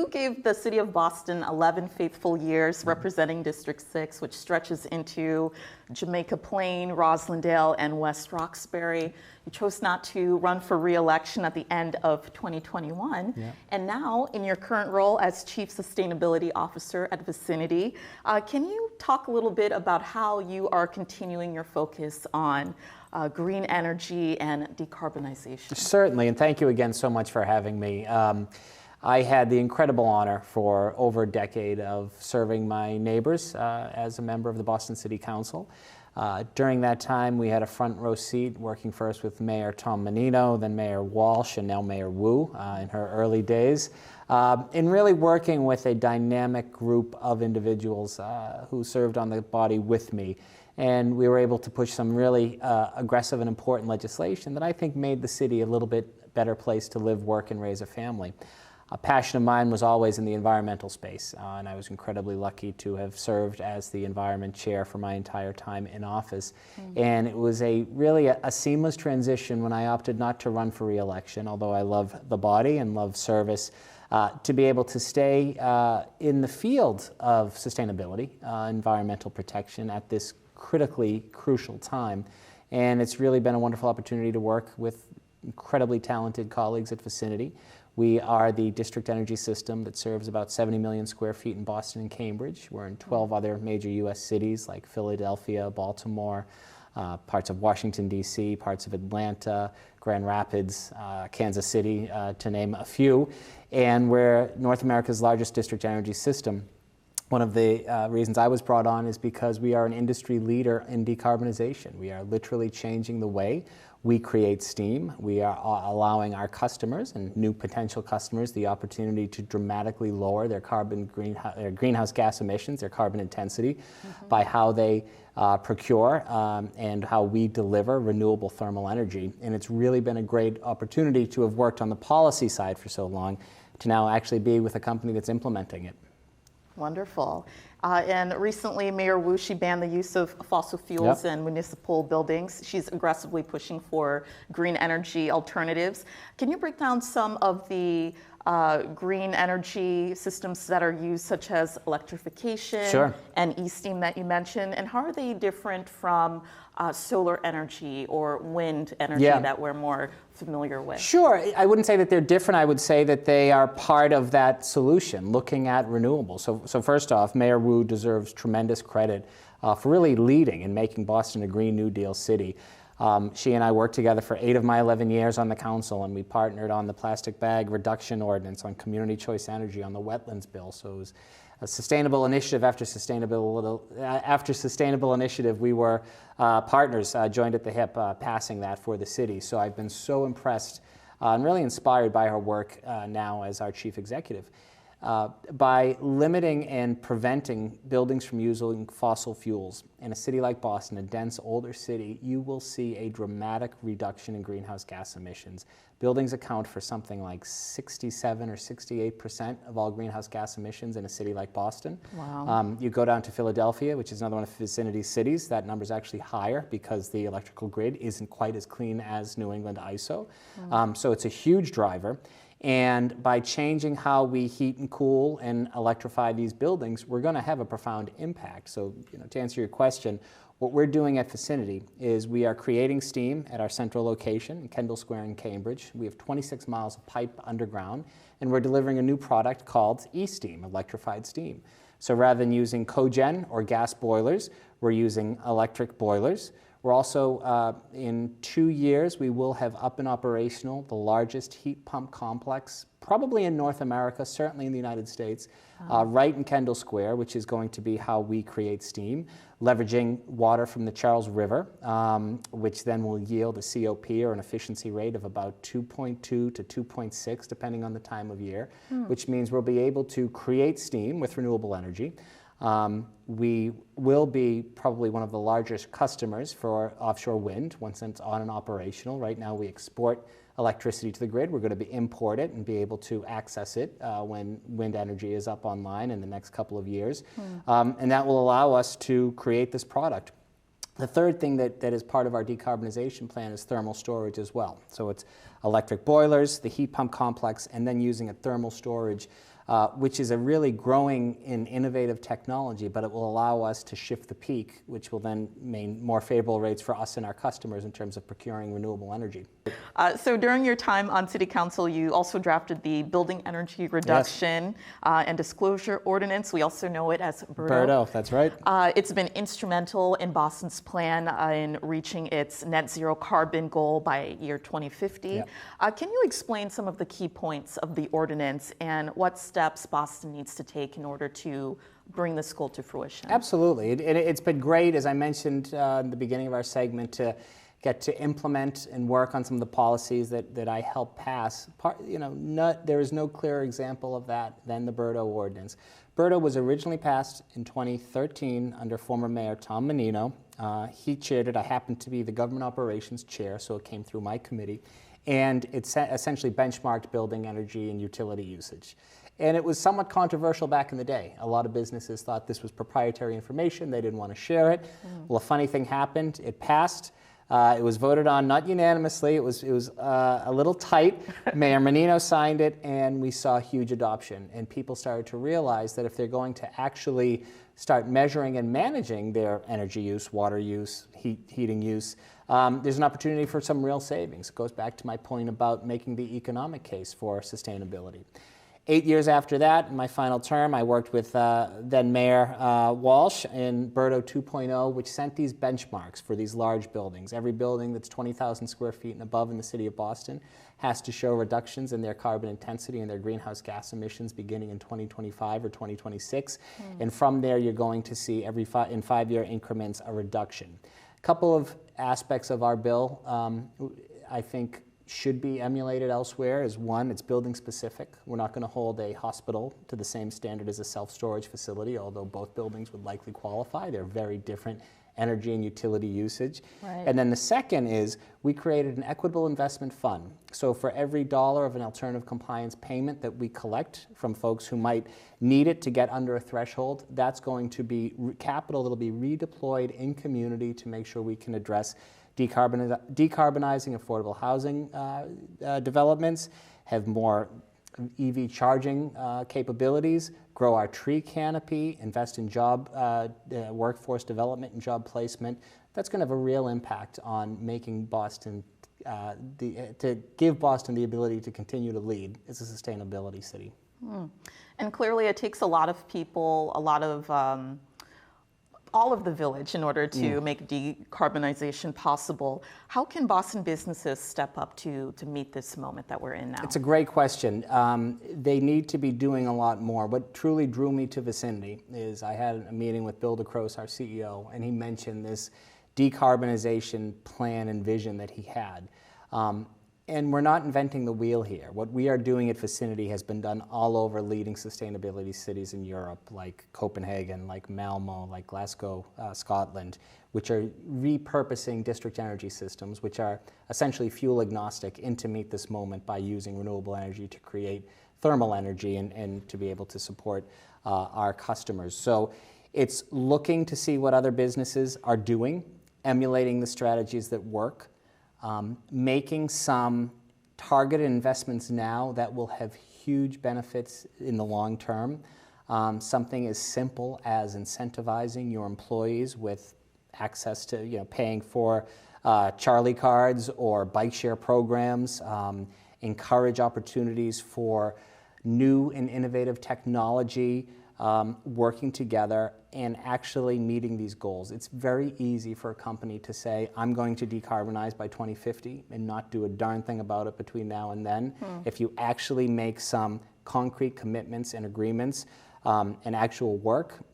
you gave the city of Boston 11 faithful years representing District 6, which stretches into Jamaica Plain, Roslindale, and West Roxbury. You chose not to run for re-election at the end of 2021. Yeah. And now, in your current role as Chief Sustainability Officer at Vicinity, can you talk a little bit about how you are continuing your focus on green energy and decarbonization? Certainly, and thank you again so much for having me. I had the incredible honor for over a decade of serving my neighbors as a member of the Boston City Council. During that time, we had a front row seat working first with Mayor Tom Menino, then Mayor Walsh, and now Mayor Wu in her early days, in really working with a dynamic group of individuals who served on the body with me. And we were able to push some really aggressive and important legislation that I think made the city a little bit better place to live, work, and raise a family. A passion of mine was always in the environmental space, and I was incredibly lucky to have served as the environment chair for my entire time in office. And it was really a seamless transition when I opted not to run for re-election, although I love the body and love service, to be able to stay in the field of sustainability, environmental protection at this critically crucial time. And it's really been a wonderful opportunity to work with incredibly talented colleagues at Vicinity. We are the district energy system that serves about 70 million square feet in Boston and Cambridge. We're in 12 other major U.S. cities like Philadelphia, Baltimore, parts of Washington, D.C., parts of Atlanta, Grand Rapids, Kansas City, to name a few. And we're North America's largest district energy system. One of the reasons I was brought on is because we are an industry leader in decarbonization. We are literally changing the way we create steam. We are allowing our customers and new potential customers the opportunity to dramatically lower their greenhouse gas emissions, their carbon intensity, by how they procure and how we deliver renewable thermal energy. And it's really been a great opportunity to have worked on the policy side for so long to now actually be with a company that's implementing it. Wonderful. And recently, Mayor Wu, she banned the use of fossil fuels in municipal buildings. She's aggressively pushing for green energy alternatives. Can you break down some of the green energy systems that are used, such as electrification and e-steam that you mentioned, and how are they different from solar energy or wind energy that we're more familiar with? Sure. I wouldn't say that they're different. I would say that they are part of that solution, looking at renewables. So first off, Mayor Wu deserves tremendous credit for really leading and making Boston a Green New Deal city. She and I worked together for 8 of my 11 years on the council, and we partnered on the plastic bag reduction ordinance, on community choice energy, on the wetlands bill. So it was a sustainable initiative after sustainable initiative. We were partners, joined at the hip, passing that for the city. So I've been so impressed and really inspired by her work now as our chief executive. By limiting and preventing buildings from using fossil fuels in a city like Boston, a dense, older city, you will see a dramatic reduction in greenhouse gas emissions. Buildings account for something like 67 or 68% of all greenhouse gas emissions in a city like Boston. Wow. You go down to Philadelphia, which is another one of Vicinity's cities, that number is actually higher because the electrical grid isn't quite as clean as New England ISO. So it's a huge driver. And by changing how we heat and cool and electrify these buildings, we're going to have a profound impact. So, to answer your question, what we're doing at Vicinity is we are creating steam at our central location in Kendall Square in Cambridge. We have 26 miles of pipe underground, and we're delivering a new product called e-steam, electrified steam. So rather than using cogen or gas boilers, we're using electric boilers. We're also, in 2 years, we will have up and operational the largest heat pump complex, probably in North America, certainly in the United States, right in Kendall Square, which is going to be how we create steam, leveraging water from the Charles River, which then will yield a COP, or an efficiency rate, of about 2.2 to 2.6, depending on the time of year, which means we'll be able to create steam with renewable energy. We will be probably one of the largest customers for offshore wind once it's on and operational. Right now we export electricity to the grid. We're going to be import it and be able to access it when wind energy is up online in the next couple of years. And that will allow us to create this product. The third thing that is part of our decarbonization plan is thermal storage as well. So it's electric boilers, the heat pump complex, and then using a thermal storage which is a really growing and innovative technology, but it will allow us to shift the peak, which will then mean more favorable rates for us and our customers in terms of procuring renewable energy. So during your time on City Council, you also drafted the Building Energy Reduction and Disclosure Ordinance. We also know it as BERDO, that's right. It's been instrumental in Boston's plan in reaching its net zero carbon goal by year 2050. Yep. Can you explain some of the key points of the ordinance and what steps Boston needs to take in order to bring this goal to fruition? Absolutely. It's been great, as I mentioned in the beginning of our segment, to get to implement and work on some of the policies that I helped pass. There is no clearer example of that than the BERDO ordinance. BERDO was originally passed in 2013 under former Mayor Tom Menino. He chaired it. I happened to be the government operations chair, so it came through my committee. And it essentially benchmarked building energy and utility usage. And it was somewhat controversial back in the day. A lot of businesses thought this was proprietary information. They didn't want to share it. Well, a funny thing happened. It passed. It was voted on, not unanimously. It was a little tight. Mayor Menino signed it, and we saw huge adoption. And people started to realize that if they're going to actually start measuring and managing their energy use, water use, heating use, there's an opportunity for some real savings. It goes back to my point about making the economic case for sustainability. 8 years after that, in my final term, I worked with then Mayor Walsh in BERDO 2.0, which sent these benchmarks for these large buildings. Every building that's 20,000 square feet and above in the city of Boston has to show reductions in their carbon intensity and their greenhouse gas emissions beginning in 2025 or 2026. And from there, you're going to see in 5-year increments a reduction. A couple of aspects of our bill I think should be emulated elsewhere is one, it's building specific. We're not going to hold a hospital to the same standard as a self-storage facility, although both buildings would likely qualify. They're very different energy and utility usage. Right. And then the second is we created an equitable investment fund. So for every dollar of an alternative compliance payment that we collect from folks who might need it to get under a threshold, that's going to be capital that will be redeployed in community to make sure we can address decarbonizing affordable housing developments, have more EV charging capabilities, grow our tree canopy, invest in job workforce development and job placement. That's going to have a real impact on making Boston, to give Boston the ability to continue to lead as a sustainability city. And clearly it takes a lot of people, a lot of all of the village in order to make decarbonization possible. How can Boston businesses step up to meet this moment that we're in now? It's a great question. They need to be doing a lot more. What truly drew me to Vicinity is I had a meeting with Bill DeCroce, our CEO, and he mentioned this decarbonization plan and vision that he had. And we're not inventing the wheel here. What we are doing at Vicinity has been done all over leading sustainability cities in Europe, like Copenhagen, like Malmo, like Glasgow, Scotland, which are repurposing district energy systems, which are essentially fuel agnostic, and to meet this moment by using renewable energy to create thermal energy and to be able to support our customers. So it's looking to see what other businesses are doing, emulating the strategies that work, making some targeted investments now that will have huge benefits in the long term. Something as simple as incentivizing your employees with access to, paying for Charlie cards or bike share programs, encourage opportunities for new and innovative technology, working together and actually meeting these goals. It's very easy for a company to say, I'm going to decarbonize by 2050 and not do a darn thing about it between now and then. If you actually make some concrete commitments and agreements and actual work,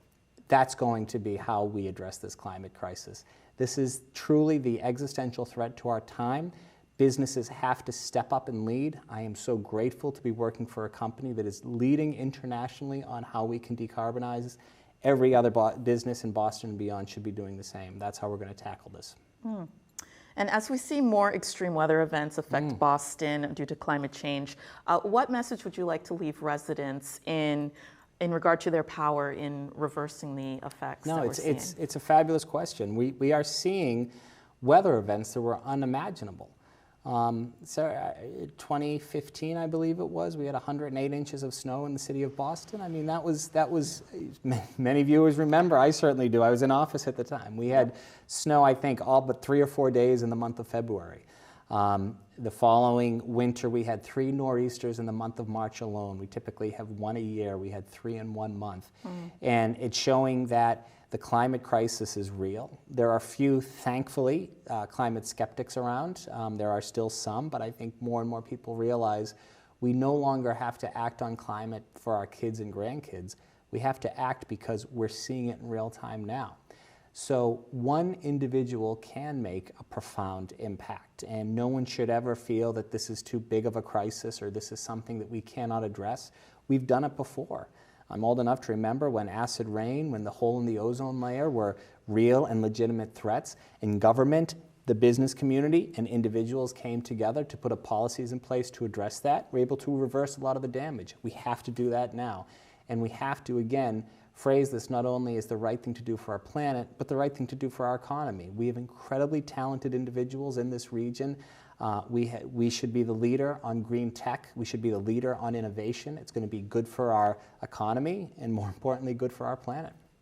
that's going to be how we address this climate crisis. This is truly the existential threat to our time. Businesses have to step up and lead. I am so grateful to be working for a company that is leading internationally on how we can decarbonize. Every other business in Boston and beyond should be doing the same. That's how we're going to tackle this. And as we see more extreme weather events affect Boston due to climate change, what message would you like to leave residents in regard to their power in reversing the effects that we're seeing? It's a fabulous question. We are seeing weather events that were unimaginable. 2015, I believe it was, we had 108 inches of snow in the city of Boston. I mean, that was, many viewers remember, I certainly do. I was in office at the time. We had snow, I think, all but 3 or 4 days in the month of February. The following winter, we had 3 nor'easters in the month of March alone. We typically have 1 a year. We had 3 in 1 month. And it's showing that the climate crisis is real. There are few, thankfully, climate skeptics around. There are still some, but I think more and more people realize we no longer have to act on climate for our kids and grandkids. We have to act because we're seeing it in real time now. So one individual can make a profound impact, and no one should ever feel that this is too big of a crisis or this is something that we cannot address. We've done it before. I'm old enough to remember when acid rain, when the hole in the ozone layer were real and legitimate threats, and government, the business community, and individuals came together to put policies in place to address that. We're able to reverse a lot of the damage. We have to do that now. And we have to, again, phrase this not only as the right thing to do for our planet, but the right thing to do for our economy. We have incredibly talented individuals in this region. We should be the leader on green tech. We should be the leader on innovation. It's going to be good for our economy and, more importantly, good for our planet.